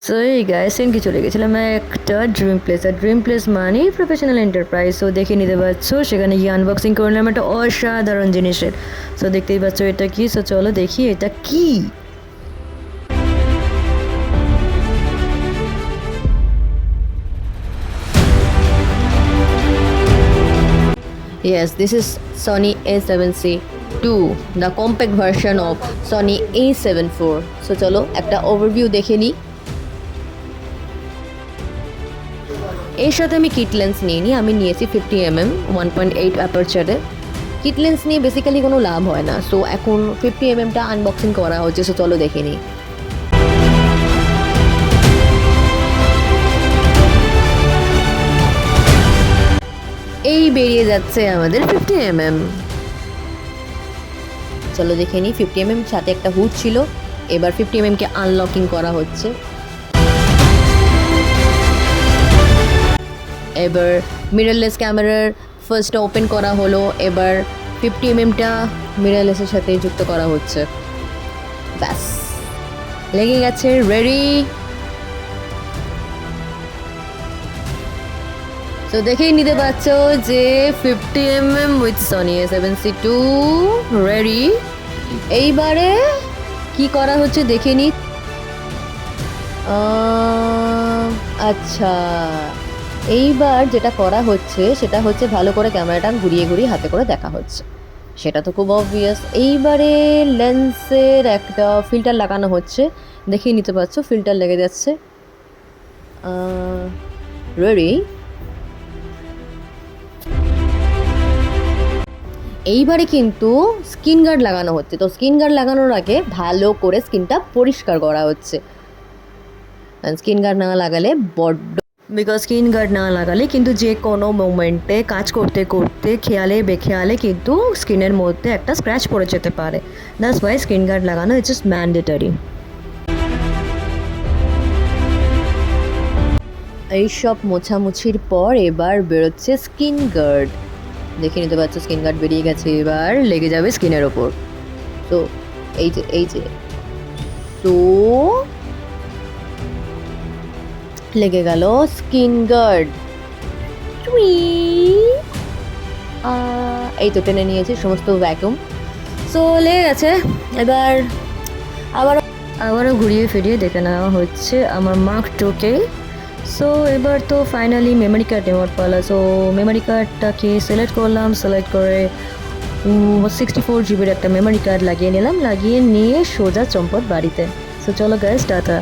So এই guys সেনকে চলে গেছিলাম একটা ড্রিম প্লেস। আর ড্রিম প্লেস মানেই প্রফেশনাল এন্টারপ্রাইজ। সো দেখে নিতে পারছো সেখানে গিয়ে আনবক্সিং করলাম একটা অসাধারণ জিনিসের। সো দেখতেই পাচ্ছ এটা কি। সো চলো দেখি এটা কি। Yes, this is Sony A7C II, the compact version of Sony A7 IV. So চলো একটা ওভারভিউ দেখে নিই। এর সাথে আমি কিট লেন্স নিইনি, আমি নিয়েছি 50mm 1.8 অ্যাপারচারে। কিট লেন্স নিয়ে বেসিক্যালি কোনো লাভ হয় না। সো এখন 50mmটা আনবক্সিং করা হচ্ছে। সো চলো দেখে নিই। এই বেরিয়ে যাচ্ছে আমাদের 50mm। চলো দেখে নিই। 50mm সাথে একটা হুড ছিল। এবার 50mmকে আনলকিং করা হচ্ছে। এবার মিররলেস ক্যামেরার ফার্স্ট ওপেন করা হলো। এবার 50mmটা মিররলেসের সাথে যুক্ত করা হচ্ছে। ব্যাস লেগে গেছে, রেডি। তো দেখেই নিতে পারছো যে 50mm with Sony A7C II ready. এইবারে কি করা হচ্ছে দেখে নি। আচ্ছা, এইবার যেটা করা হচ্ছে সেটা হচ্ছে ভালো করে ক্যামেরাটা ঘুরিয়ে ঘুরিয়ে হাতে করে দেখা হচ্ছে। সেটা তো খুব অবভিয়াস। এইবারে লেন্সের একটা ফিল্টার লাগানো হচ্ছে। দেখেই নিতে পারছো ফিল্টার লেগে যাচ্ছে। রেডি। এইবারে কিন্তু স্কিন গার্ড লাগানো হচ্ছে। তো স্কিন গার্ড লাগানোর আগে ভালো করে স্কিনটা পরিষ্কার করা হচ্ছে। স্কিন গার্ড না লাগালে বিকজ স্কিন গার্ড না লাগালে কিন্তু যে কোনো মোমেন্টে কাজ করতে করতে খেয়ালে বেখেয়ালে কিন্তু স্কিনের মধ্যে একটা স্ক্র্যাচ পড়ে যেতে পারে। দ্যাটস ওয়াই স্কিন গার্ড লাগানো ইটস জাস্ট ম্যান্ডেটরি। এইসব মোছামুছির পর এবার বেরোচ্ছে স্কিন গার্ড। দেখে নিতে পারছো স্কিন গার্ড বেরিয়ে গেছে। এবার লেগে যাবে স্কিনের ওপর। তো এই যে তো লেগে গেল স্কিন গার্ড। এই তো টেনে নিয়েছি সমস্ত ভ্যাকুম। সো লেগে গেছে। এবার আবারও ঘুরিয়ে ফিরিয়ে দেখে নেওয়া হচ্ছে আমার মার্ক টুকে। সো এবার তো ফাইনালি মেমোরি কার্ড নেওয়ার পালা। সো মেমোরি কার্ডটাকে সিলেক্ট করলাম। সিলেক্ট করে 64 জিবির একটা মেমোরি কার্ড লাগিয়ে নিলাম। লাগিয়ে নিয়ে সোজা চম্পট বাড়িতে। সো চলো গাইস, টাটা।